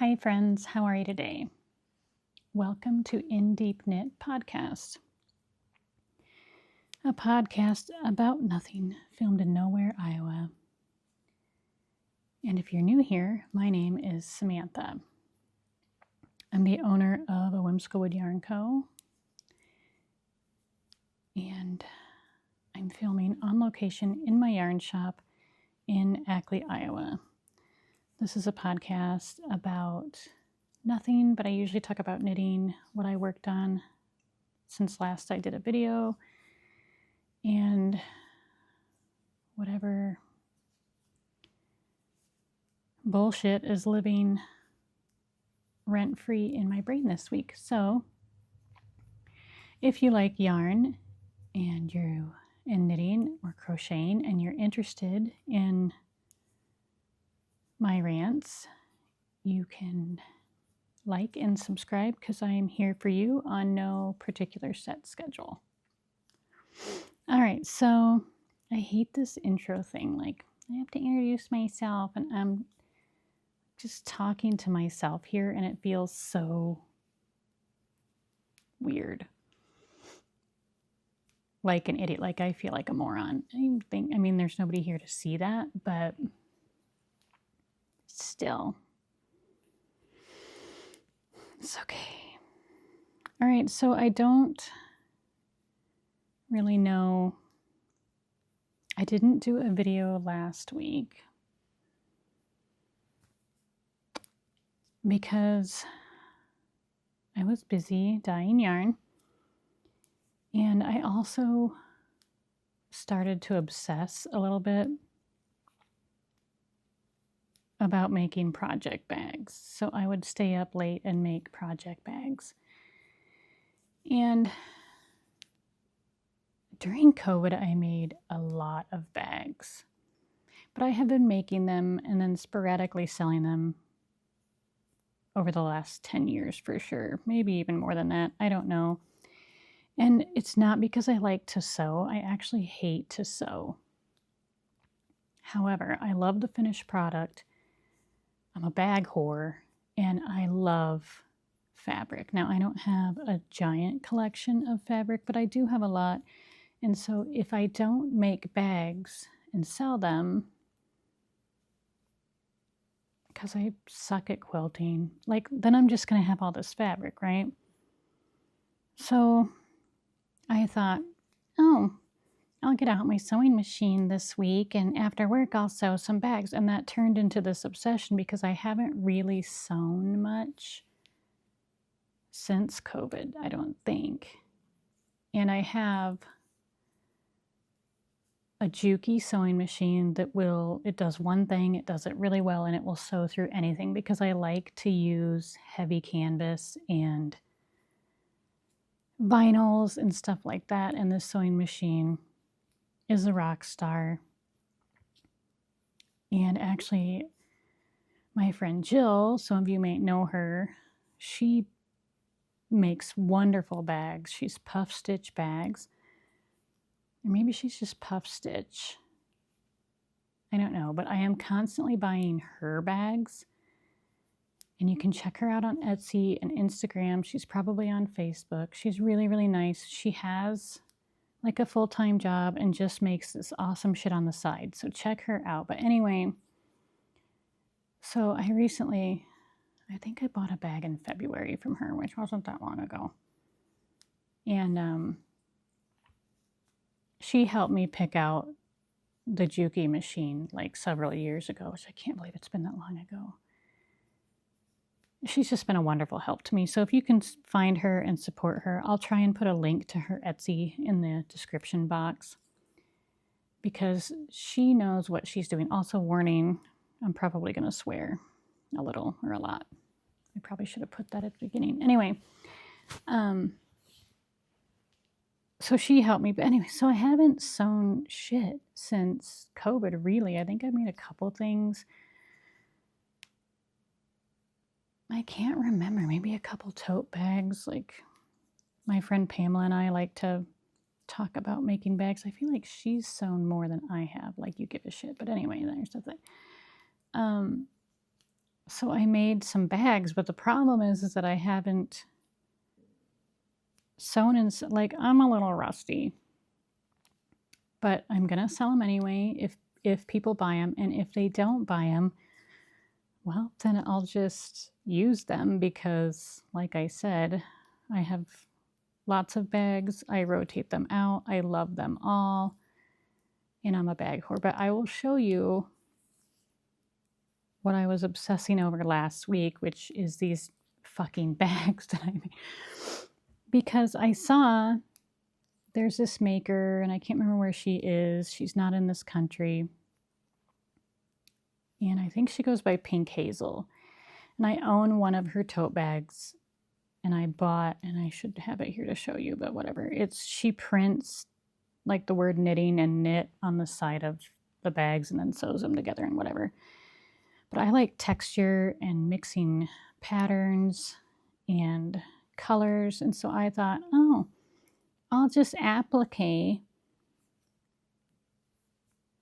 Hi friends, how are you today? Welcome to In Deep Knit Podcast, a podcast about nothing, filmed in Nowhere, Iowa. And if you're new here, my name is Samantha. I'm the owner of a Whimsical Wood Yarn Co. And I'm filming on location in my yarn shop in Ackley, Iowa. This is a podcast about nothing, but I usually talk about knitting, what I worked on since last I did a video, and whatever bullshit is living rent-free in my brain this week. So if you like yarn and you're in knitting or crocheting and you're interested in my rants, you can like and subscribe because I am here for you on no particular set schedule. All right, so I hate this intro thing. Like, I have to introduce myself and I'm just talking to myself here and it feels so weird. Like an idiot, like I feel like a moron. I mean, there's nobody here to see that, but still. It's okay. All right, so I don't really know. I didn't do a video last week because I was busy dyeing yarn. And I also started to obsess a little bit about making project bags. So I would stay up late and make project bags. And during COVID, I made a lot of bags. But I have been making them and then sporadically selling them over the last 10 years for sure. Maybe even more than that. I don't know. And it's not because I like to sew. I actually hate to sew. However, I love the finished product. I'm a bag whore and I love fabric. Now, I don't have a giant collection of fabric, but I do have a lot. And so if I don't make bags and sell them, because I suck at quilting, like, then I'm just going to have all this fabric, right? So I thought, oh, I'll get out my sewing machine this week and after work I'll sew some bags. And that turned into this obsession because I haven't really sewn much since COVID, I don't think. And I have a Juki sewing machine that it does one thing, it does it really well, and it will sew through anything because I like to use heavy canvas and vinyls and stuff like that. And this sewing machine is a rock star. And actually, my friend Jill, some of you may know her, she makes wonderful bags. She's puff stitch bags. Or maybe she's just puff stitch. I don't know, but I am constantly buying her bags. And you can check her out on Etsy and Instagram. She's probably on Facebook. She's really, really nice. She has like a full-time job and just makes this awesome shit on the side. So check her out. But anyway, so I think I bought a bag in February from her, which wasn't that long ago. And she helped me pick out the Juki machine like several years ago, which I can't believe it's been that long ago. She's just been a wonderful help to me. So if you can find her and support her, I'll try and put a link to her Etsy in the description box because she knows what she's doing. Also, warning, I'm probably going to swear a little or a lot. I probably should have put that at the beginning. Anyway, so she helped me. But anyway, so I haven't sewn shit since COVID, really. I think I made a couple things. I can't remember. Maybe a couple tote bags. Like my friend Pamela and I like to talk about making bags. I feel like she's sewn more than I have. Like, you give a shit. But anyway, there's the thing. So I made some bags, but the problem is that I haven't sewn and like I'm a little rusty, but I'm gonna sell them anyway if people buy them, and if they don't buy them, well, then I'll just use them because, like I said, I have lots of bags. I rotate them out. I love them all, and I'm a bag whore. But I will show you what I was obsessing over last week, which is these fucking bags that I made. Because I saw there's this maker, and I can't remember where she is. She's not in this country. And I think she goes by Pink Hazel. And I own one of her tote bags. And I bought, and I should have it here to show you, but whatever. She prints like the word knitting and knit on the side of the bags and then sews them together and whatever. But I like texture and mixing patterns and colors. And so I thought, oh, I'll just applique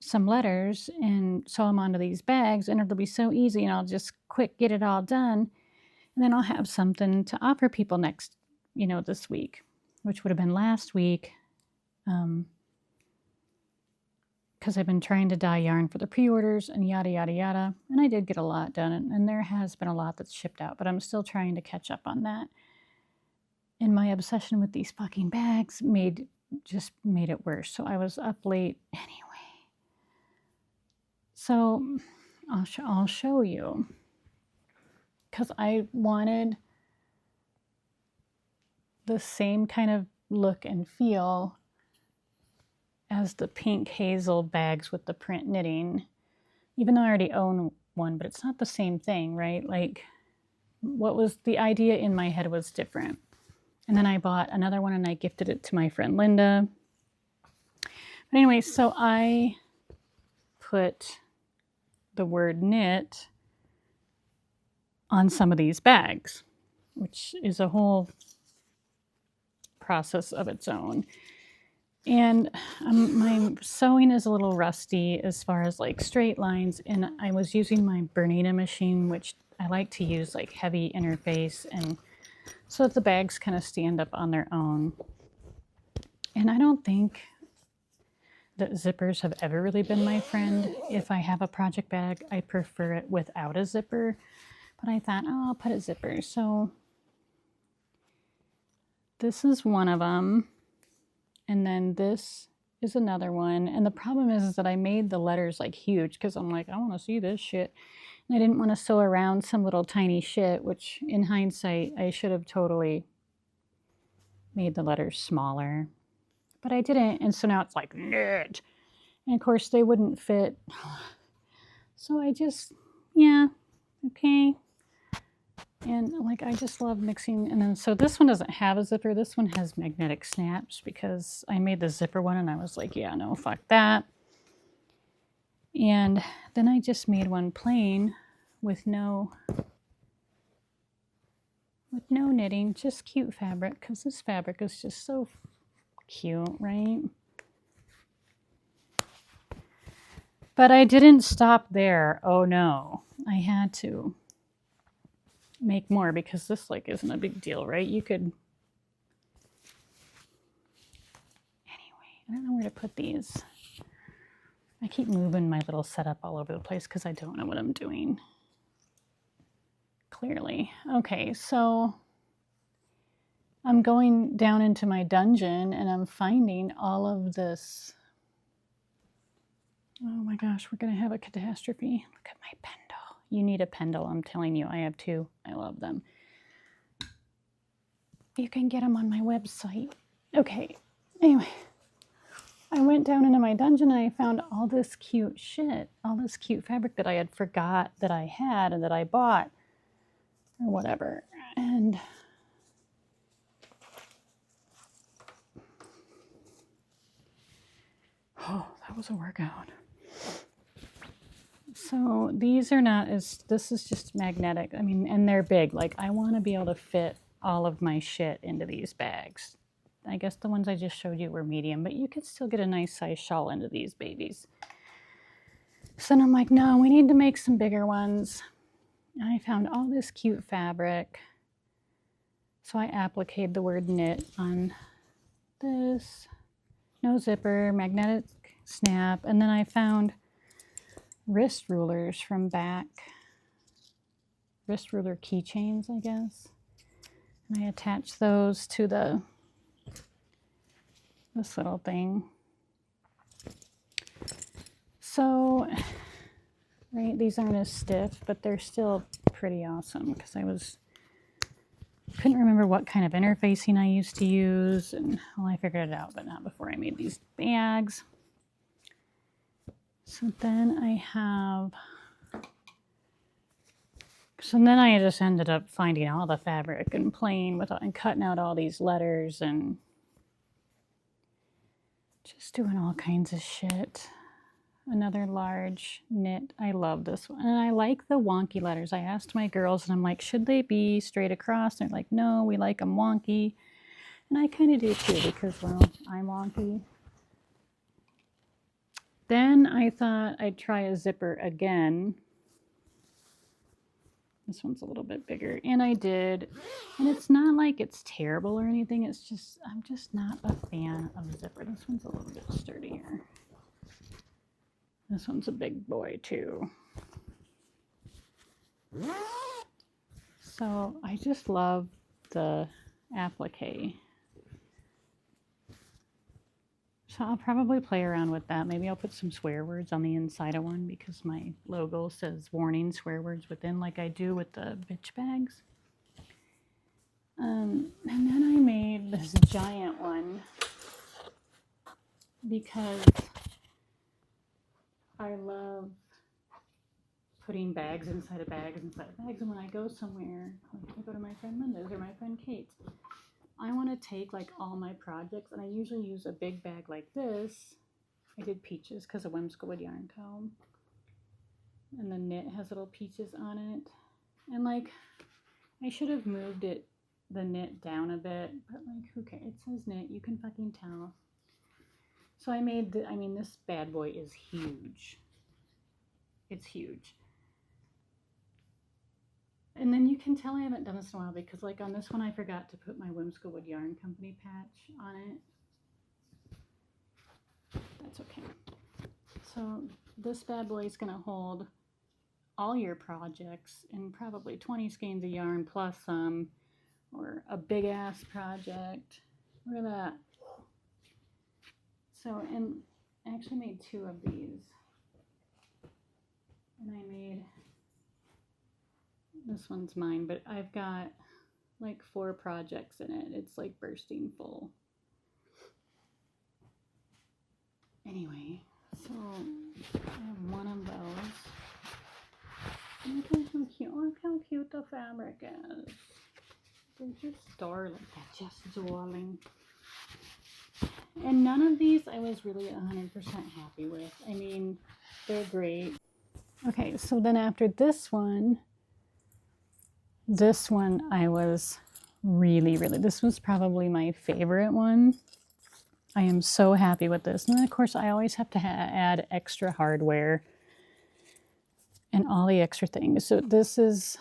some letters and sew them onto these bags, and it'll be so easy, and I'll just quick get it all done. And then I'll have something to offer people next, this week, which would have been last week. Because I've been trying to dye yarn for the pre-orders and yada, yada, yada. And I did get a lot done, and there has been a lot that's shipped out, but I'm still trying to catch up on that. And my obsession with these fucking bags just made it worse. So I was up late anyway. So I'll show you. Because I wanted the same kind of look and feel as the Pink Hazel bags with the print knitting, even though I already own one, but it's not the same thing, right? Like, what was the idea in my head was different. And then I bought another one and I gifted it to my friend Linda. But anyway, so I put the word knit on some of these bags, which is a whole process of its own. And my sewing is a little rusty as far as like straight lines, and I was using my Bernina machine, which I like to use like heavy interface, and so that the bags kind of stand up on their own. And I don't think that zippers have ever really been my friend. If I have a project bag, I prefer it without a zipper, but I thought, oh, I'll put a zipper. So this is one of them. And then this is another one. And the problem is that I made the letters like huge because I'm like, I want to see this shit. And I didn't want to sew around some little tiny shit, which in hindsight, I should have totally made the letters smaller. But I didn't. And so now it's like, knit. And of course, they wouldn't fit. So I just, yeah, okay. And like, I just love mixing. And then, so this one doesn't have a zipper. This one has magnetic snaps because I made the zipper one and I was like, yeah, no, fuck that. And then I just made one plain with no knitting, just cute fabric, because this fabric is just so cute, right? But I didn't stop there. Oh no, I had to make more because this like isn't a big deal, right? You could, anyway, I don't know where to put these. I keep moving my little setup all over the place because I don't know what I'm doing. Clearly. Okay, so I'm going down into my dungeon and I'm finding all of this. Oh my gosh, we're gonna have a catastrophe. Look at my pendle. You need a pendle, I'm telling you. I have two. I love them. You can get them on my website. Okay, anyway. I went down into my dungeon and I found all this cute shit. All this cute fabric that I had forgot that I had and that I bought. Or whatever. And oh, that was a workout. So these are not as, this is just magnetic. I mean, and they're big. Like, I want to be able to fit all of my shit into these bags. I guess the ones I just showed you were medium, but you could still get a nice size shawl into these babies. So then I'm like, no, we need to make some bigger ones. And I found all this cute fabric. So I appliqued the word knit on this. No zipper, magnetic snap. And then I found wrist rulers from back. Wrist ruler keychains, I guess. And I attached those to this little thing. So, right, these aren't as stiff, but they're still pretty awesome because couldn't remember what kind of interfacing I used to use, and well, I figured it out, but not before I made these bags. So then I just ended up finding all the fabric and playing with it and cutting out all these letters and just doing all kinds of shit. Another large knit. I love this one. And I like the wonky letters. I asked my girls and I'm like, should they be straight across? And they're like, no, we like them wonky. And I kind of do too because, well, I'm wonky. Then I thought I'd try a zipper again. This one's a little bit bigger. And I did. And it's not like it's terrible or anything. It's just, I'm just not a fan of a zipper. This one's a little bit sturdier. This one's a big boy too. So I just love the applique. So I'll probably play around with that. Maybe I'll put some swear words on the inside of one because my logo says warning swear words within, like I do with the bitch bags. And then I made this giant one because I love putting bags inside of bags inside of bags. And when I go somewhere, like I go to my friend Linda's or my friend Kate's, I want to take like all my projects, and I usually use a big bag like this. I did peaches because of Whimsical Wood Yarn Co. And the knit has little peaches on it. And like, I should have moved the knit down a bit, but like, who cares? It says knit, you can fucking tell. So I made this bad boy is huge. It's huge. And then you can tell I haven't done this in a while because like on this one I forgot to put my Whimsical Wood Yarn Company patch on it. That's okay. So this bad boy is going to hold all your projects in probably 20 skeins of yarn plus some, or a big ass project. Look at that. So, and I actually made 2 of these. And I made, this one's mine, but I've got like 4 projects in it. It's like bursting full. Anyway, so I have one of those. Look how cute the fabric is. They're just darling. They're just darling. And none of these I was really 100% happy with. I mean, they're great. Okay, so then after this one I was really, this was probably my favorite one. I am so happy with this. And then of course I always have to add extra hardware and all the extra things. So this is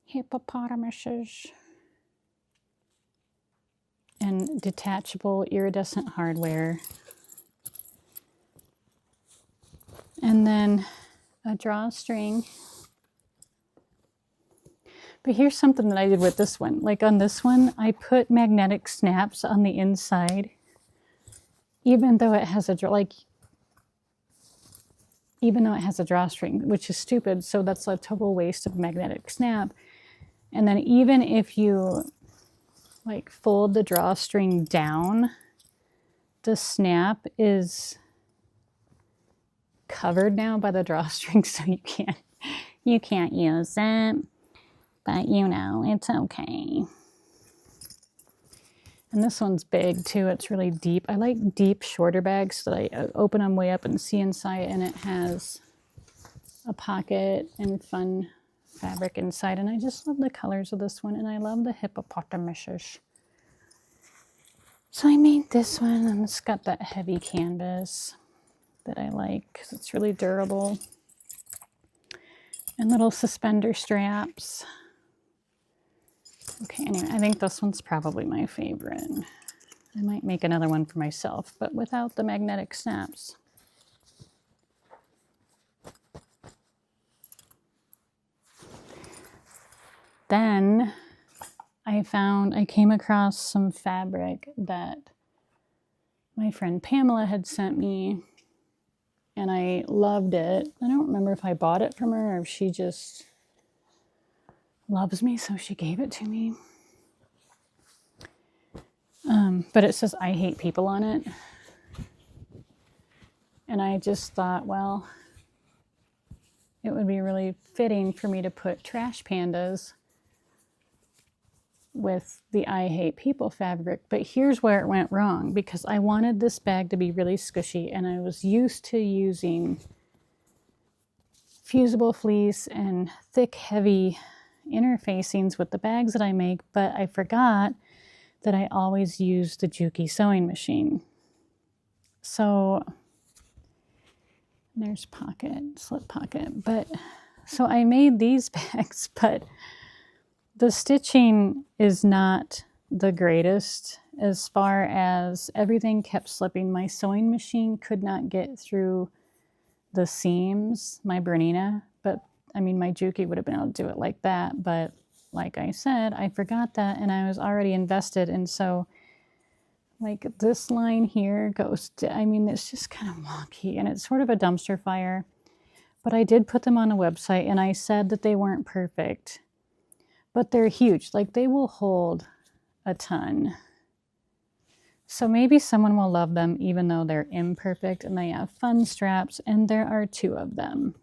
hippopotamuses and detachable iridescent hardware. And then a drawstring. But here's something that I did with this one. Like on this one, I put magnetic snaps on the inside, even though it has a drawstring, which is stupid. So that's a total waste of magnetic snap. And then even if you like fold the drawstring down, the snap is covered now by the drawstring, so you can't use it. But you know, it's okay. And this one's big too. It's really deep. I like deep, shorter bags so that I open them way up and see inside, and it has a pocket and fun fabric inside. And I just love the colors of this one, and I love the hippopotamuses. So I made this one, and it's got that heavy canvas that I like because it's really durable. And little suspender straps. Okay, anyway, I think this one's probably my favorite. I might make another one for myself, but without the magnetic snaps. Then I came across some fabric that my friend Pamela had sent me, and I loved it. I don't remember if I bought it from her or if she just loves me, so she gave it to me. But it says "I hate people" on it. And I just thought, well, it would be really fitting for me to put trash pandas with the "I hate people" fabric. But here's where it went wrong, because I wanted this bag to be really squishy, and I was used to using fusible fleece and thick, heavy interfacings with the bags that I make, but I forgot that I always use the Juki sewing machine. So there's slip pocket. But so I made these bags, but the stitching is not the greatest as far as everything kept slipping. My sewing machine could not get through the seams, my Bernina, but I mean, my Juki would have been able to do it like that. But like I said, I forgot that, and I was already invested. And so like this line here goes to, I mean, it's just kind of wonky, and it's sort of a dumpster fire. But I did put them on a website, and I said that they weren't perfect, but they're huge. Like, they will hold a ton. So maybe someone will love them even though they're imperfect, and they have fun straps, and there are 2 of them.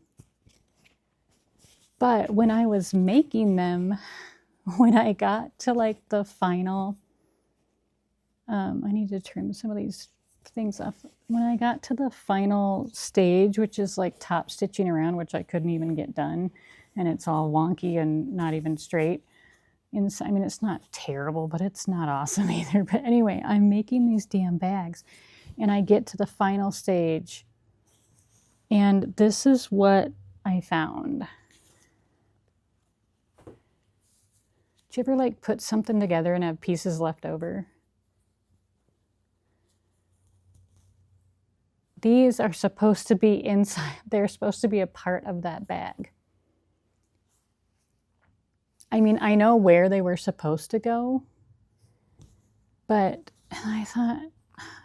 But when I was making them, when I got to like the final, I need to trim some of these things off. When I got to the final stage, which is like top stitching around, which I couldn't even get done, and it's all wonky and not even straight. I mean, it's not terrible, but it's not awesome either. But anyway, I'm making these damn bags, and I get to the final stage, and this is what I found. Do you ever like put something together and have pieces left over? These are supposed to be inside. They're supposed to be a part of that bag. I mean, I know where they were supposed to go, but I thought,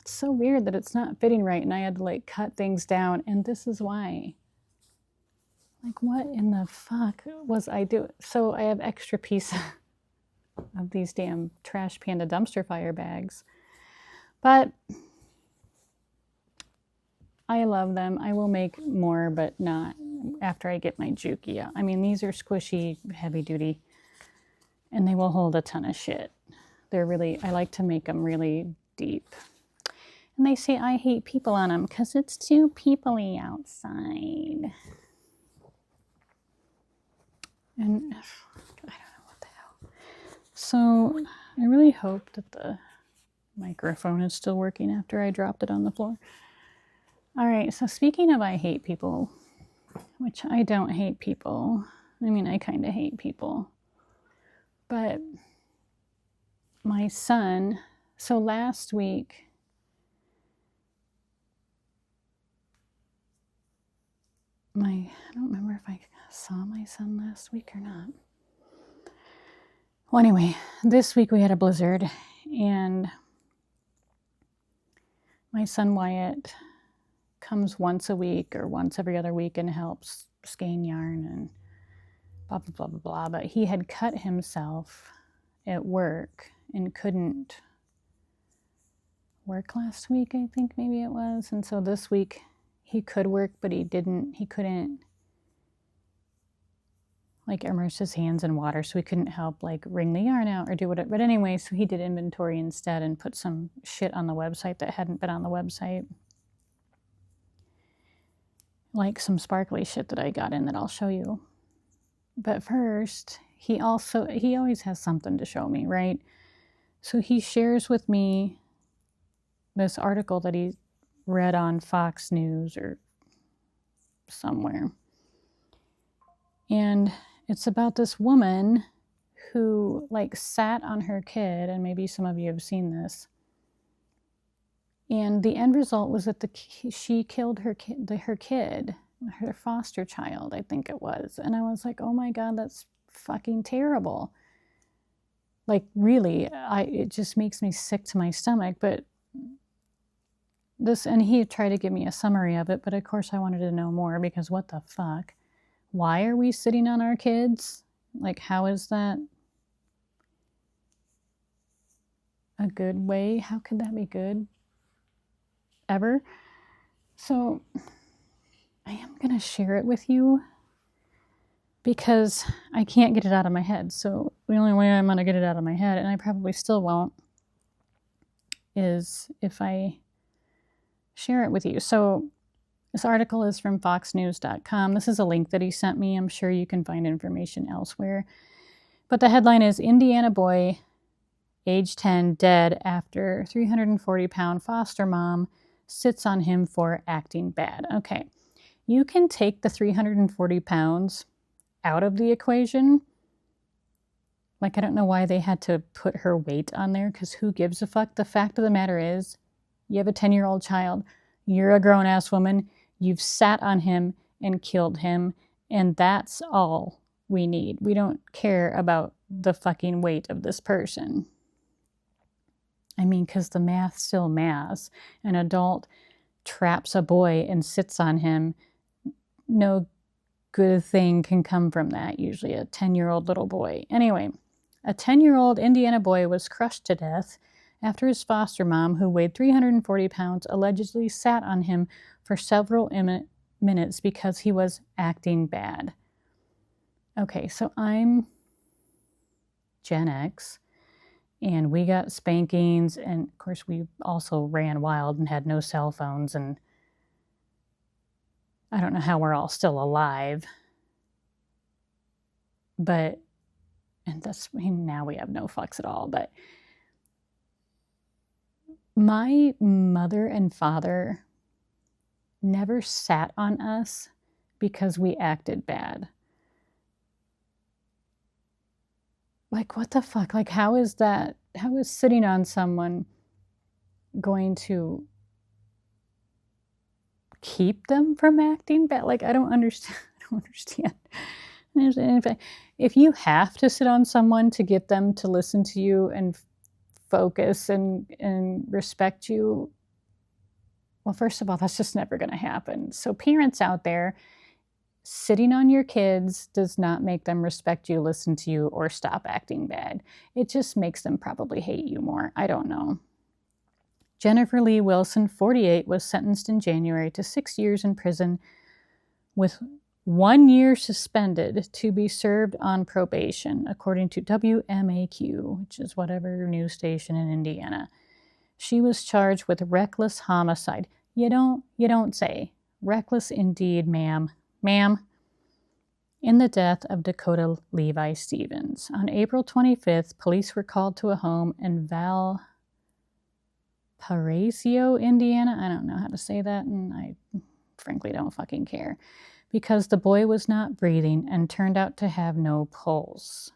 it's so weird that it's not fitting right, and I had to like cut things down, and this is why. Like, what in the fuck was I doing? So I have extra pieces of these damn trash panda dumpster fire bags, but I love them. I will make more, but not after I get my Juki out. I mean, these are squishy, heavy duty, and they will hold a ton of shit. They're really, I like to make them really deep. And they say I hate people on them because it's too people-y outside. And I don't know what the hell. So I really hope that the microphone is still working after I dropped it on the floor. All right, so speaking of I hate people, which I don't hate people. I mean, I kind of hate people. But my son, so last week, I don't remember if I saw my son last week or not. Well, anyway, this week we had a blizzard, and my son Wyatt comes once a week or once every other week and helps skein yarn and blah, blah, blah, blah, blah. But he had cut himself at work and couldn't work last week, I think maybe it was. And so this week he could work, but he couldn't like immerse his hands in water, so he couldn't help like wring the yarn out or do whatever. But anyway, so he did inventory instead and put some shit on the website that hadn't been on the website. Like some sparkly shit that I got in that I'll show you. But first, he always has something to show me, right? So he shares with me this article that he read on Fox News or somewhere. And it's about this woman who like sat on her kid, and maybe some of you have seen this. And the end result was that she killed her kid, her foster child, I think it was. And I was like, oh my God, that's fucking terrible. Like, really, it just makes me sick to my stomach. But this, and he tried to give me a summary of it, but of course I wanted to know more, because what the fuck? Why are we sitting on our kids? Like, how is that a good way? How could that be good? Ever? So I am going to share it with you because I can't get it out of my head. So the only way I'm going to get it out of my head, and I probably still won't, is if I share it with you. So this article is from foxnews.com. This is a link that he sent me. I'm sure you can find information elsewhere. But the headline is Indiana boy, age 10, dead after 340-pound foster mom sits on him for acting bad. Okay, you can take the 340 pounds out of the equation. Like, I don't know why they had to put her weight on there, because who gives a fuck? The fact of the matter is, you have a 10-year-old child, you're a grown-ass woman, you've sat on him and killed him, and that's all we need. We don't care about the fucking weight of this person. I mean, because the math still maths. An adult traps a boy and sits on him. No good thing can come from that, usually a 10-year-old little boy. Anyway, a 10-year-old Indiana boy was crushed to death after his foster mom, who weighed 340 pounds, allegedly sat on him for several minutes because he was acting bad. Okay, so I'm Gen X, and we got spankings, and of course we also ran wild and had no cell phones, and I don't know how we're all still alive. But, and that's, I mean, now we have no fucks at all, but my mother and father never sat on us because we acted bad. Like, what the fuck? Like, how is sitting on someone going to keep them from acting bad? Like, I don't understand. If you have to sit on someone to get them to listen to you and focus and respect you, well, first of all, that's just never going to happen. So parents out there, sitting on your kids does not make them respect you, listen to you, or stop acting bad. It just makes them probably hate you more. I don't know. Jennifer Lee Wilson, 48, was sentenced in January to 6 years in prison with 1 year suspended to be served on probation, according to WMAQ, which is whatever news station in Indiana. She was charged with reckless homicide. You don't say. Reckless indeed, ma'am. Ma'am. In the death of Dakota Levi Stevens. On April 25th, police were called to a home in Valparaiso, Indiana. I don't know how to say that, and I frankly don't fucking care, because the boy was not breathing and turned out to have no pulse.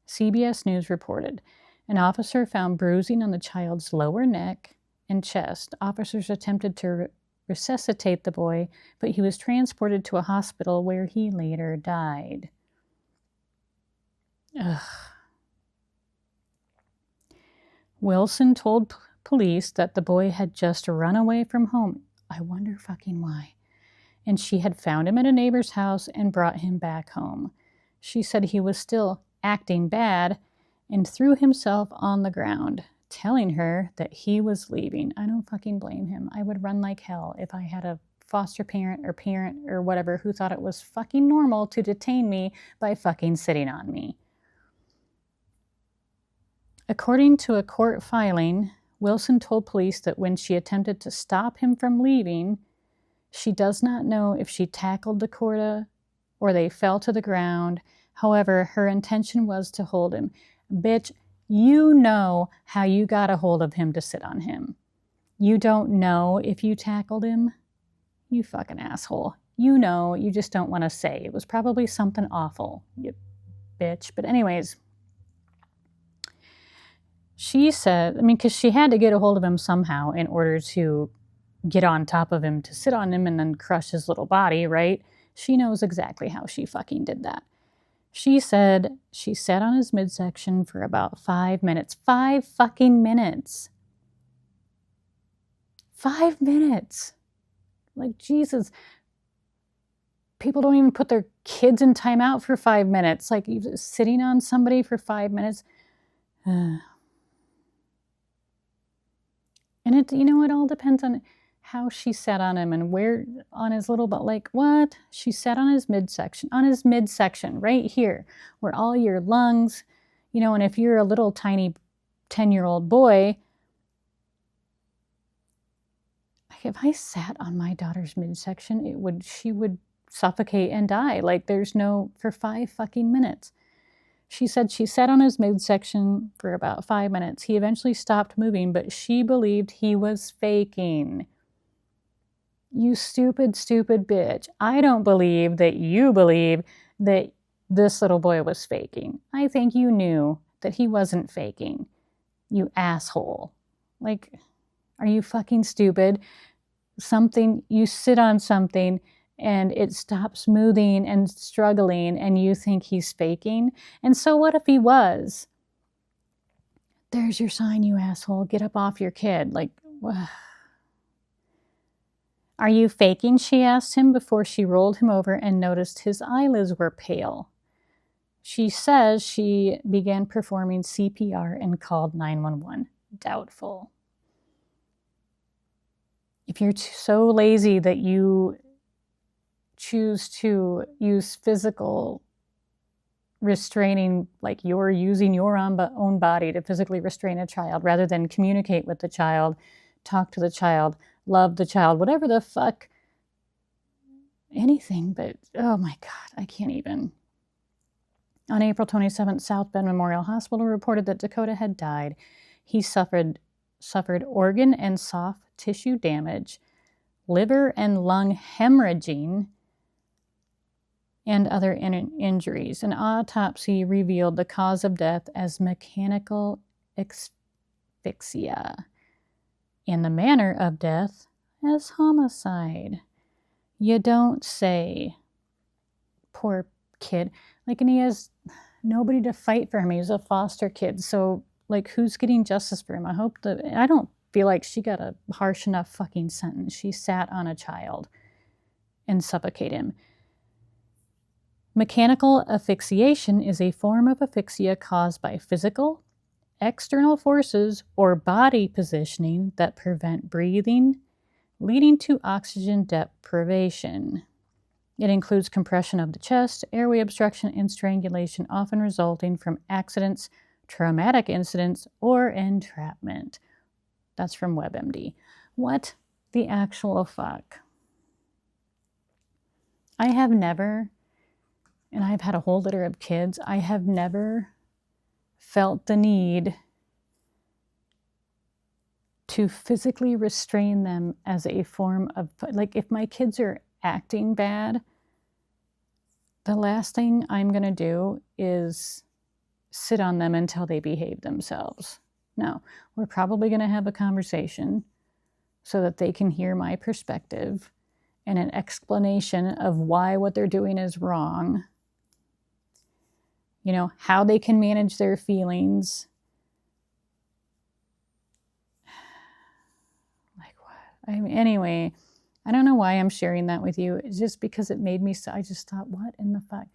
CBS News reported an officer found bruising on the child's lower neck and chest. Officers attempted to resuscitate the boy, but he was transported to a hospital where he later died. Ugh. Wilson told police that the boy had just run away from home. I wonder fucking why. And she had found him at a neighbor's house and brought him back home. She said he was still acting bad and threw himself on the ground, telling her that he was leaving. I don't fucking blame him. I would run like hell if I had a foster parent or whatever who thought it was fucking normal to detain me by fucking sitting on me. According to a court filing, Wilson told police that when she attempted to stop him from leaving, she does not know if she tackled Dakota or they fell to the ground. However, her intention was to hold him. Bitch, you know how you got a hold of him to sit on him. You don't know if you tackled him? You fucking asshole. You know, you just don't want to say. It was probably something awful, you bitch. But anyways, she said, I mean, because she had to get a hold of him somehow in order to get on top of him, to sit on him and then crush his little body, right? She knows exactly how she fucking did that. She said she sat on his midsection for about 5 minutes. 5 fucking minutes. 5 minutes. Like, Jesus. People don't even put their kids in timeout for 5 minutes. Like, you're sitting on somebody for 5 minutes. And it, you know, it all depends on how she sat on him and where on his little butt. Like, what? She sat on his midsection, right here, where all your lungs, you know, and if you're a little tiny 10-year-old boy, if I sat on my daughter's midsection, she would suffocate and die. Like, for 5 fucking minutes. She said she sat on his midsection for about 5 minutes. He eventually stopped moving, but she believed he was faking. You stupid, stupid bitch. I don't believe that you believe that this little boy was faking. I think you knew that he wasn't faking. You asshole. Like, are you fucking stupid? You sit on something and it stops moving and struggling and you think he's faking? And so what if he was? There's your sign, you asshole. Get up off your kid. Like, are you faking? She asked him before she rolled him over and noticed his eyelids were pale. She says she began performing CPR and called 911. Doubtful. If you're so lazy that you choose to use physical restraining, like you're using your own body to physically restrain a child rather than communicate with the child, talk to the child, love the child, whatever the fuck, anything, but oh my God, I can't even. On April 27th, South Bend Memorial Hospital reported that Dakota had died. He suffered organ and soft tissue damage, liver and lung hemorrhaging, and other injuries. An autopsy revealed the cause of death as mechanical asphyxia, and the manner of death as homicide. You don't say. Poor kid. Like, and he has nobody to fight for him. He's a foster kid. So, like, who's getting justice for him? I don't feel like she got a harsh enough fucking sentence. She sat on a child and suffocated him. Mechanical asphyxiation is a form of asphyxia caused by physical, external forces, or body positioning that prevent breathing, leading to oxygen deprivation. It includes compression of the chest, airway obstruction, and strangulation, often resulting from accidents, traumatic incidents, or entrapment. That's from WebMD. What the actual fuck? I have never, and I've had a whole litter of kids, I have never felt the need to physically restrain them as a form of, like, if my kids are acting bad, the last thing I'm going to do is sit on them until they behave themselves. No, we're probably going to have a conversation so that they can hear my perspective and an explanation of why what they're doing is wrong. You know, how they can manage their feelings. Like what? Anyway, I don't know why I'm sharing that with you. It's just because it made me so, I just thought, what in the fuck?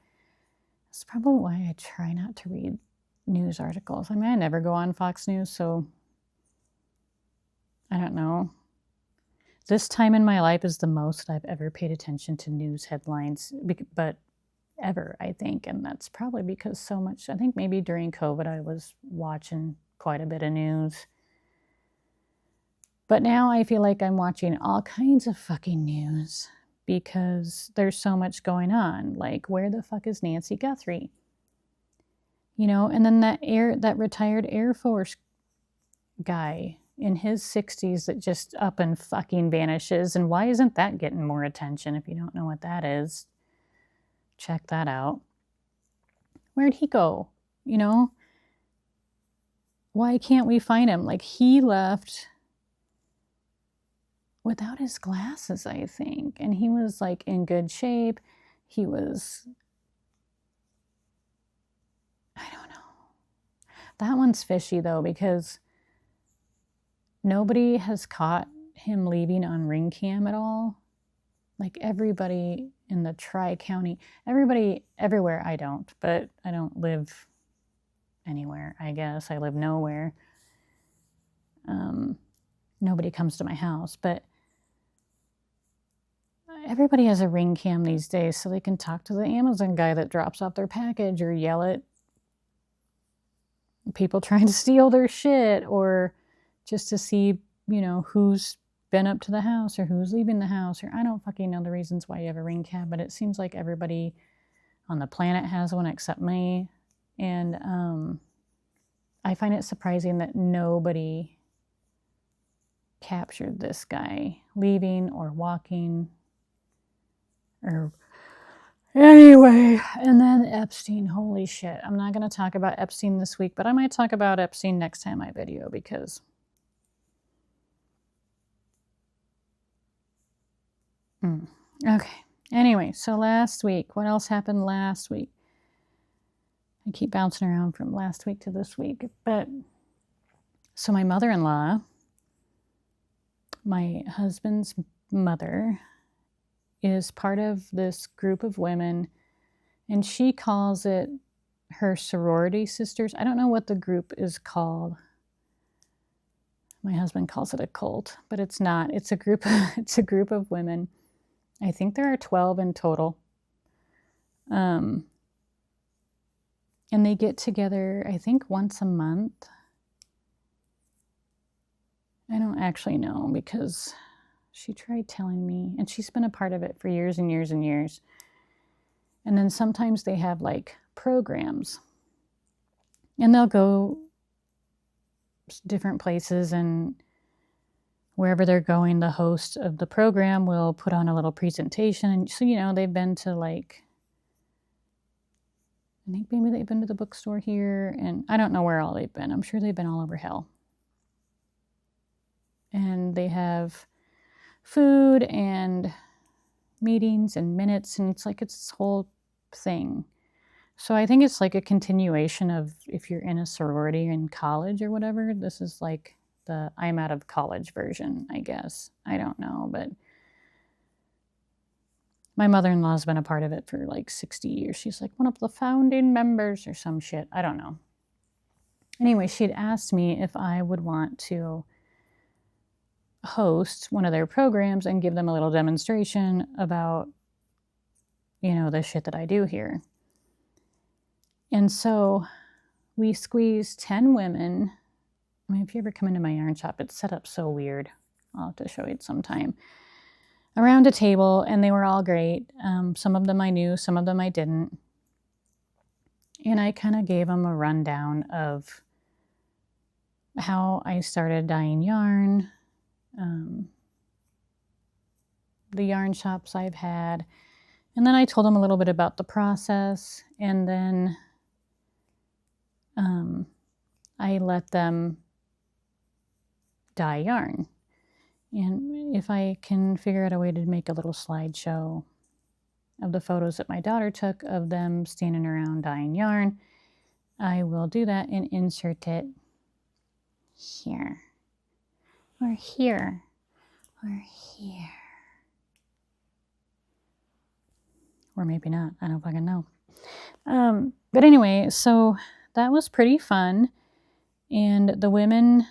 That's probably why I try not to read news articles. I mean, I never go on Fox News, so I don't know. This time in my life is the most I've ever paid attention to news headlines, but ever, I think. And that's probably because so much, I think maybe during COVID, I was watching quite a bit of news. But now I feel like I'm watching all kinds of fucking news because there's so much going on. Like, where the fuck is Nancy Guthrie? You know, and then that retired Air Force guy in his 60s that just up and fucking vanishes. And why isn't that getting more attention? If you don't know what that is, check that out. Where'd he go? You know, why can't we find him? Like, he left without his glasses, I think. And he was like in good shape. He was, I don't know. That one's fishy though, because nobody has caught him leaving on ring cam at all. Like, everybody in the Tri-County, everybody everywhere. I don't, but I don't live anywhere, I guess. I live nowhere. Nobody comes to my house, but everybody has a ring cam these days, so they can talk to the Amazon guy that drops off their package, or yell at people trying to steal their shit, or just to see, you know, who's been up to the house or who's leaving the house. Or I don't fucking know the reasons why you have a ring cam, but it seems like everybody on the planet has one except me. And I find it surprising that nobody captured this guy leaving or walking, or anyway. And then Epstein, holy shit. I'm not going to talk about Epstein this week, but I might talk about Epstein next time I video, because okay. Anyway, so last week, what else happened last week? I keep bouncing around from last week to this week, but so my mother-in-law, my husband's mother, is part of this group of women, and she calls it her Sorority Sisters. I don't know what the group is called. My husband calls it a cult, but it's not. It's a group. It's a group of women. I think there are 12 in total. And they get together, I think, once a month. I don't actually know, because she tried telling me, and she's been a part of it for years and years and years. And then sometimes they have like programs, and they'll go different places, and wherever they're going, the host of the program will put on a little presentation. And so, you know, they've been to, like, I think maybe they've been to the bookstore here, and I don't know where all they've been. I'm sure they've been all over hell. And they have food and meetings and minutes, and it's like, it's this whole thing. So I think it's like a continuation of, if you're in a sorority in college or whatever, this is like the I'm out of college version, I guess. I don't know, but my mother-in-law's been a part of it for like 60 years. She's like one of the founding members or some shit. I don't know. Anyway, she'd asked me if I would want to host one of their programs and give them a little demonstration about, you know, the shit that I do here. And so we squeezed 10 women. I mean, if you ever come into my yarn shop, it's set up so weird. I'll have to show you it sometime. Around a table, and they were all great. Some of them I knew, some of them I didn't. And I kind of gave them a rundown of how I started dyeing yarn, the yarn shops I've had. And then I told them a little bit about the process, and then I let them dye yarn. And if I can figure out a way to make a little slideshow of the photos that my daughter took of them standing around dyeing yarn, I will do that and insert it here, or here, or here. Or maybe not. I don't fucking know. But anyway, so that was pretty fun. And the women,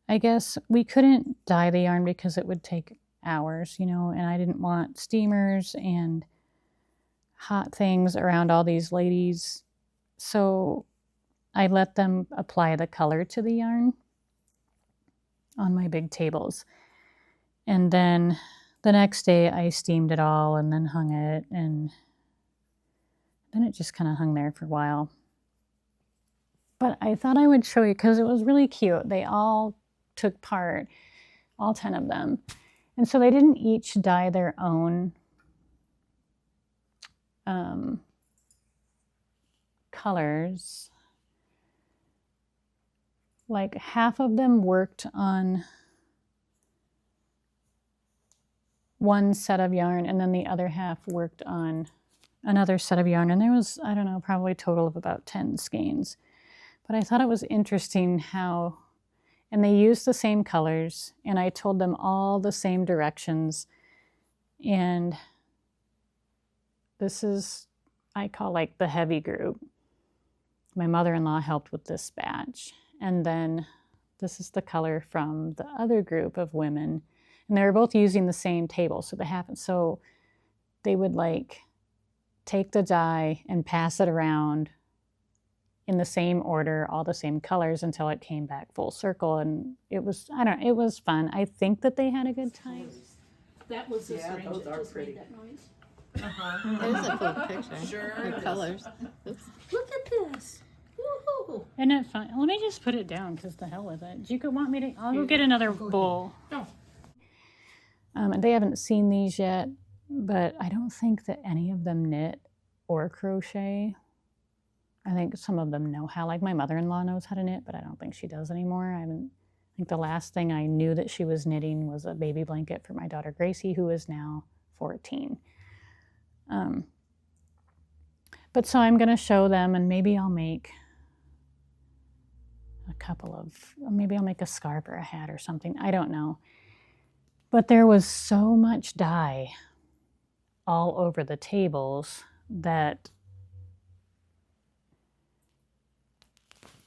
I guess we couldn't dye the yarn because it would take hours, you know, and I didn't want steamers and hot things around all these ladies. So I let them apply the color to the yarn on my big tables. And then the next day I steamed it all and then hung it, and then it just kind of hung there for a while. But I thought I would show you because it was really cute. They all took part, all 10 of them. And so they didn't each dye their own colors. Like half of them worked on one set of yarn, and then the other half worked on another set of yarn. And there was, I don't know, probably a total of about 10 skeins. But I thought it was interesting how, and they used the same colors, and I told them all the same directions. And this is, I call like the heavy group. My mother-in-law helped with this batch. And then this is the color from the other group of women. And they were both using the same table. So they would like take the dye and pass it around in the same order, all the same colors, until it came back full circle. And it was, I don't know, it was fun. I think that they had a good time. That was the syringe those that are just pretty. made that noise. There's a cool picture. Sure The is. colors. Oops. Look at this. Woohoo. Isn't it fun? Let me just put it down because the hell with it. Do you want me to? I'll go get another bowl. No. And they haven't seen these yet, but I don't think that any of them knit or crochet. I think some of them know how. Like my mother-in-law knows how to knit, but I don't think she does anymore. I think the last thing I knew that she was knitting was a baby blanket for my daughter Gracie, who is now 14. But so I'm going to show them, and maybe I'll make maybe I'll make a scarf or a hat or something. I don't know. But there was so much dye all over the tables that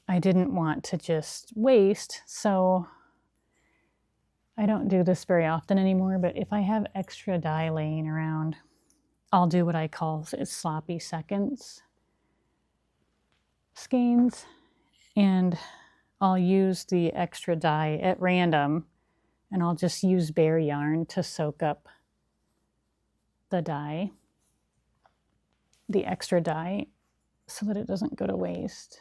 I didn't want to just waste. So I don't do this very often anymore, but if I have extra dye laying around, I'll do what I call sloppy seconds skeins, and I'll use the extra dye at random, and I'll just use bare yarn to soak up the dye, the extra dye, so that it doesn't go to waste.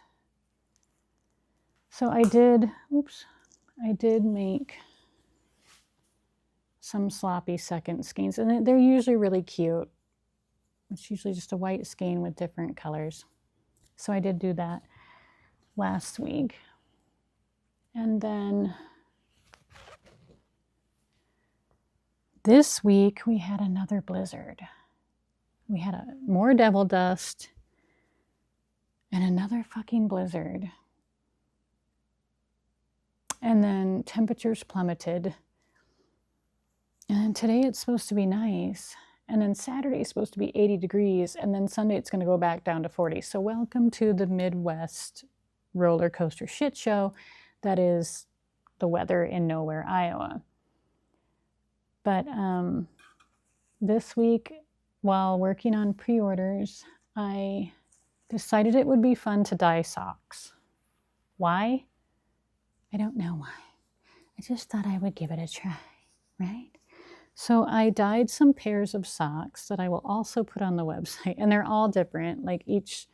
So I did make some sloppy second skeins, and they're usually really cute. It's usually just a white skein with different colors. So I did do that last week. And then this week we had another blizzard. We had more devil dust and another fucking blizzard. And then temperatures plummeted. And then today it's supposed to be nice. And then Saturday is supposed to be 80 degrees. And then Sunday it's going to go back down to 40. So welcome to the Midwest roller coaster shit show that is the weather in Nowhere, Iowa. But this week, while working on pre-orders, I decided it would be fun to dye socks. Why? I don't know why. I just thought I would give it a try, right? So I dyed some pairs of socks that I will also put on the website, and they're all different. Like each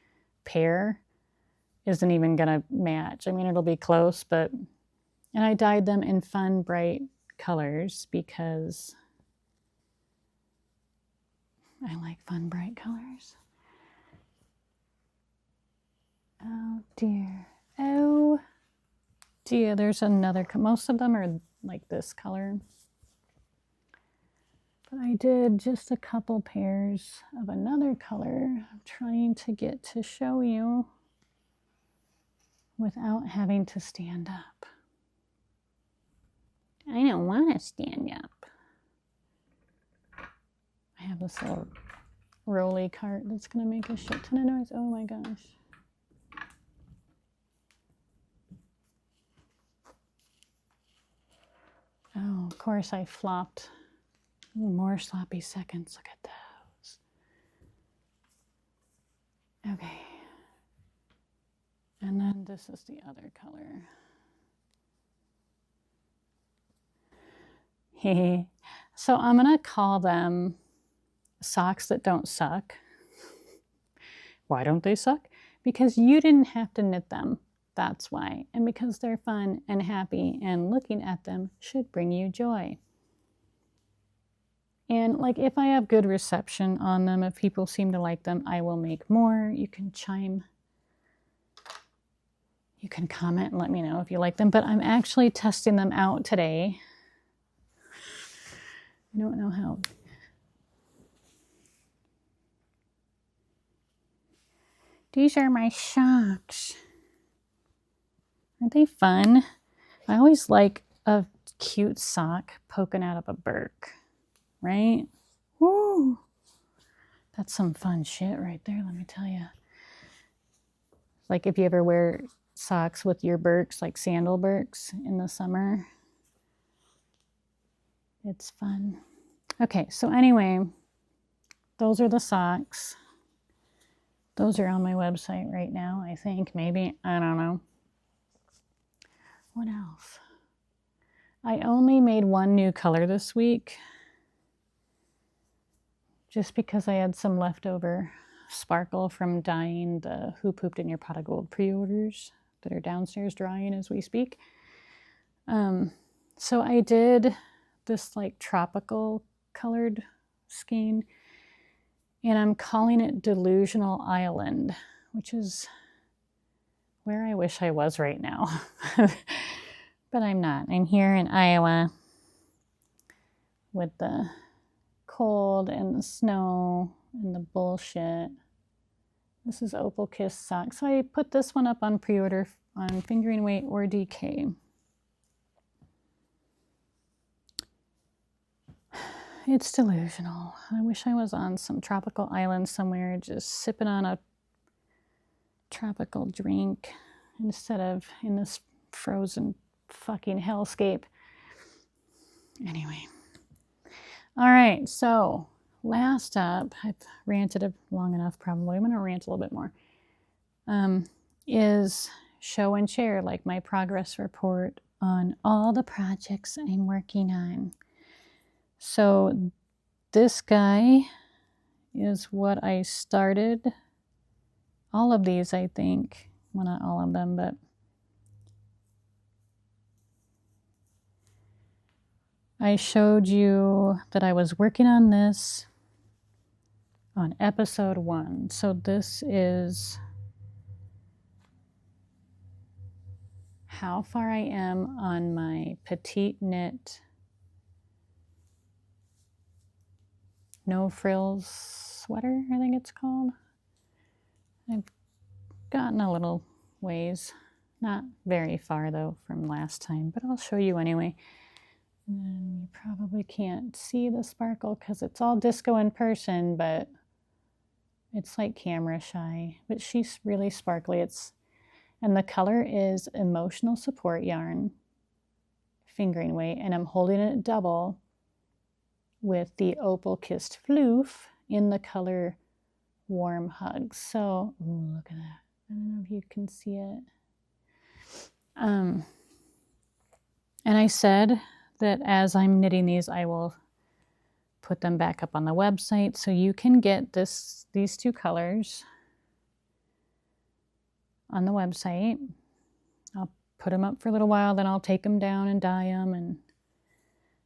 pair isn't even gonna match. I mean, it'll be close, and I dyed them in fun, bright colors because I like fun, bright colors. Oh dear. Oh dear, there's another, most of them are like this color. But I did just a couple pairs of another color. I'm trying to get to show you without having to stand up. I don't want to stand up. I have this little rolly cart that's going to make a shit ton of noise. Oh my gosh. Oh, of course I flopped. Ooh, more sloppy seconds. Look at those. Okay. And then this is the other color. So I'm going to call them socks that don't suck. Why don't they suck? Because you didn't have to knit them. That's why. And because they're fun and happy, and looking at them should bring you joy. And like if I have good reception on them, if people seem to like them, I will make more. You can comment and let me know if you like them. But I'm actually testing them out today. I don't know how. These are my socks. Aren't they fun? I always like a cute sock poking out of a Birk, right? Woo! That's some fun shit right there, let me tell you. Like if you ever wear socks with your Birks, like sandal Birks in the summer, it's fun. Okay, so anyway, those are the socks. Those are on my website right now, I think, maybe, I don't know. What else? I only made one new color this week, just because I had some leftover sparkle from dyeing the Who Pooped in Your Pot of Gold pre-orders that are downstairs drying as we speak. So I did this like tropical colored skein, and I'm calling it Delusional Island, which is where I wish I was right now. But I'm not. I'm here in Iowa with the cold and the snow and the bullshit. This is Opal Kiss sock. So I put this one up on pre-order on Fingering Weight or DK. It's delusional. I wish I was on some tropical island somewhere just sipping on a tropical drink instead of in this frozen fucking hellscape. Anyway. All right, so last up, I've ranted long enough probably. I'm going to rant a little bit more. Is show and share, like my progress report on all the projects I'm working on. So this guy is what I started. All of these, I think. Well, not all of them, but I showed you that I was working on this on episode 1. So this is how far I am on my petite knit no frills sweater, I think it's called. I've gotten a little ways, not very far though from last time, but I'll show you anyway. And you probably can't see the sparkle because it's all disco in person, but it's like camera shy, but she's really sparkly. And the color is Emotional Support Yarn, fingering weight, and I'm holding it double with the Opal Kissed Floof in the color Warm Hugs. So, ooh, look at that. I don't know if you can see it. And I said that as I'm knitting these, I will put them back up on the website so you can get these two colors on the website. I'll put them up for a little while, then I'll take them down and dye them and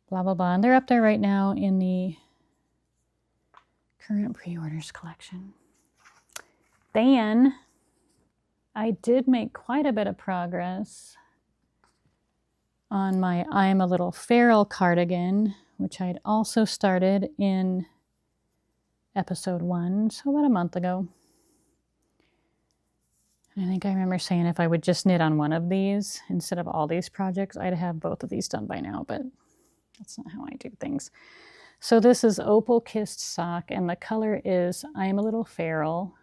blah, blah, blah. And they're up there right now in the current pre-orders collection. Then I did make quite a bit of progress on my I'm a Little Feral cardigan, which I'd also started in episode 1, so about a month ago. I think I remember saying if I would just knit on one of these instead of all these projects, I'd have both of these done by now, but that's not how I do things. So this is Opal Kissed Sock, and the color is I'm a Little Feral.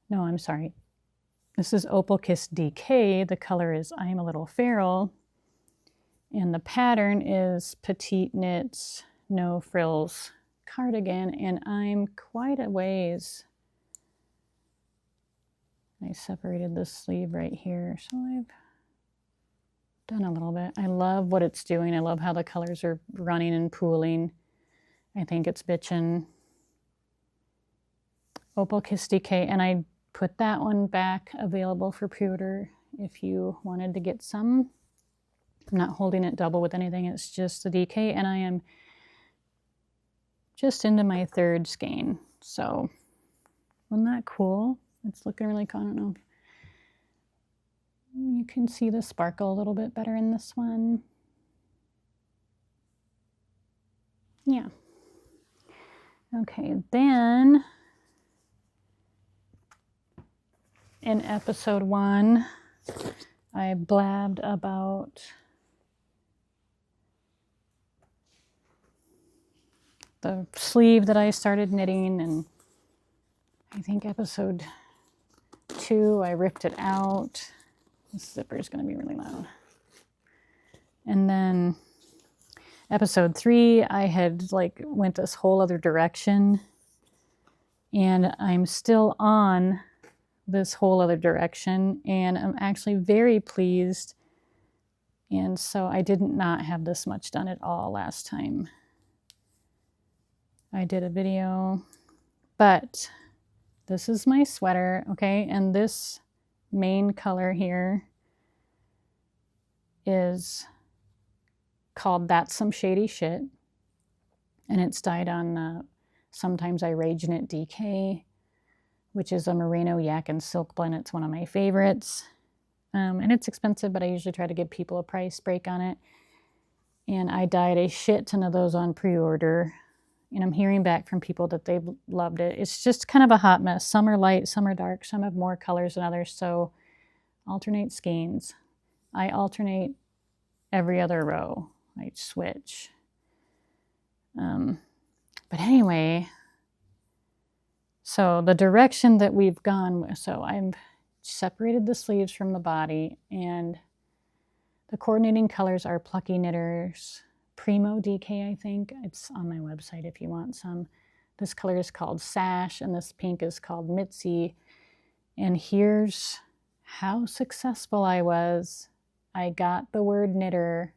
No, I'm sorry. This is Opal Kissed DK. The color is I'm a Little Feral. And the pattern is Petite Knits No Frills cardigan, and I'm quite a ways. I separated this sleeve right here, so I've done a little bit. I love what it's doing. I love how the colors are running and pooling. I think it's bitchin'. Opal Kiss DK, and I put that one back available for pre-order if you wanted to get some. I'm not holding it double with anything. It's just the DK, and I am just into my third skein. So, isn't that cool? It's looking really cool. I don't know if you can see the sparkle a little bit better in this one. Yeah. Okay, then in episode 1, I blabbed about the sleeve that I started knitting, and I think episode 2, I ripped it out. This zipper is going to be really loud. And then episode 3, I had like went this whole other direction, and I'm still on this whole other direction, and I'm actually very pleased. And so I did not have this much done at all last time I did a video, but this is my sweater, okay? And this main color here is called That's Some Shady Shit, and it's dyed on Sometimes I Rage in It DK, which is a merino yak and silk blend. It's one of my favorites, and it's expensive, but I usually try to give people a price break on it. And I dyed a shit ton of those on pre-order, and I'm hearing back from people that they've loved it. It's just kind of a hot mess. Some are light, some are dark, some have more colors than others, so alternate skeins. I alternate every other row. I switch. But anyway, so the direction that we've gone, so I've separated the sleeves from the body, and the coordinating colors are Plucky Knitters Primo DK, I think. It's on my website if you want some. This color is called Sash, and this pink is called Mitzi. And here's how successful I was. I got the word knitter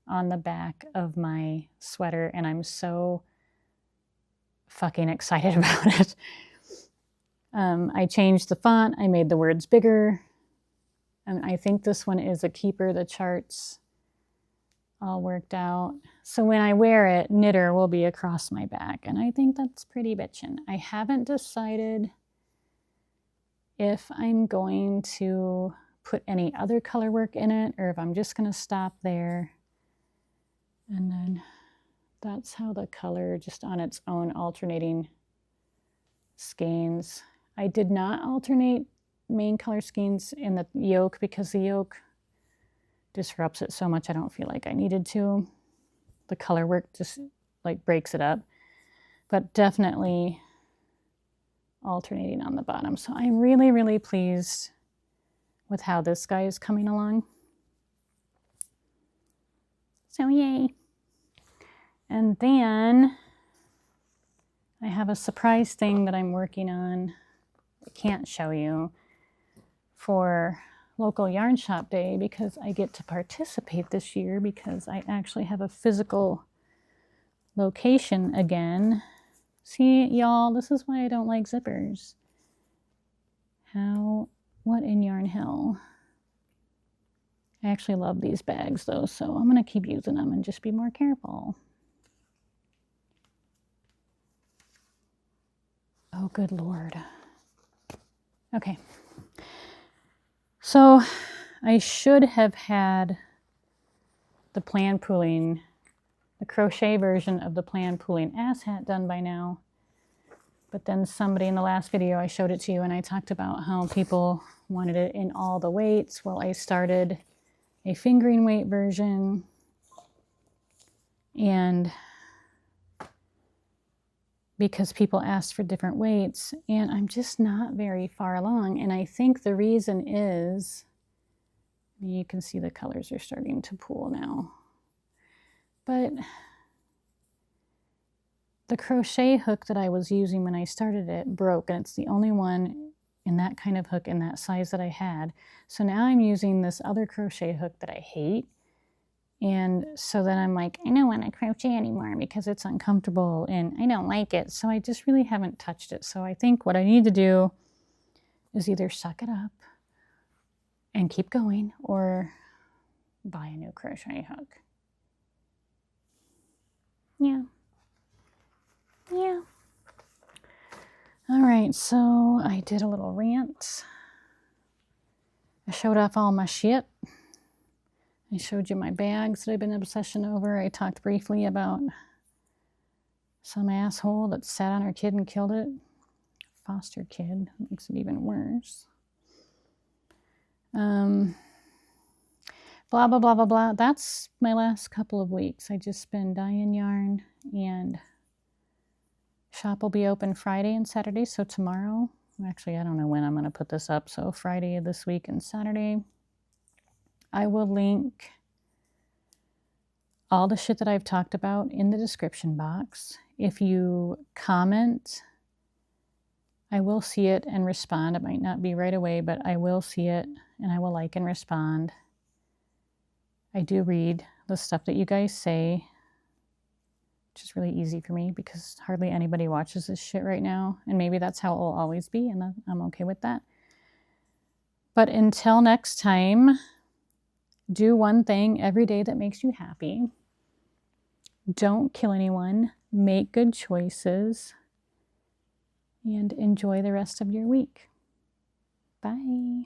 on the back of my sweater, and I'm so fucking excited about it. I changed the font. I made the words bigger. And I think this one is a keeper. The charts all worked out. So when I wear it, knitter will be across my back. And I think that's pretty bitchin'. I haven't decided if I'm going to put any other color work in it, or if I'm just going to stop there. And then that's how the color just on its own alternating skeins. I did not alternate main color skeins in the yoke because the yoke disrupts it so much. I don't feel like I needed to. The color work just like breaks it up, but definitely alternating on the bottom. So I'm really, really pleased with how this guy is coming along. So yay. And then I have a surprise thing that I'm working on. I can't show you for local yarn shop day because I get to participate this year because I actually have a physical location again. See, y'all, this is why I don't like zippers. What in yarn hell? I actually love these bags though, so I'm gonna keep using them and just be more careful. Oh, good Lord. Okay. So I should have had the plan pooling, the crochet version of the plan pooling asshat done by now. But then somebody in the last video, I showed it to you and I talked about how people wanted it in all the weights. Well, I started a fingering weight version, and because people asked for different weights, and I'm just not very far along. And I think the reason is, you can see the colors are starting to pool now, but the crochet hook that I was using when I started it broke, and it's the only one in that kind of hook in that size that I had. So now I'm using this other crochet hook that I hate. And so then I'm like, I don't want to crochet anymore because it's uncomfortable and I don't like it. So I just really haven't touched it. So I think what I need to do is either suck it up and keep going or buy a new crochet hook. Yeah. Yeah. All right, so I did a little rant. I showed off all my shit. I showed you my bags that I've been obsessing over. I talked briefly about some asshole that sat on her kid and killed it. Foster kid, makes it even worse. Blah, blah, blah, blah, blah. That's my last couple of weeks. I just been dyeing yarn, and shop will be open Friday and Saturday. So tomorrow, actually, I don't know when I'm going to put this up. So Friday this week and Saturday, I will link all the shit that I've talked about in the description box. If you comment, I will see it and respond. It might not be right away, but I will see it and I will like and respond. I do read the stuff that you guys say, which is really easy for me because hardly anybody watches this shit right now. And maybe that's how it will always be, and I'm okay with that. But until next time, do one thing every day that makes you happy. Don't kill anyone. Make good choices. And enjoy the rest of your week. Bye.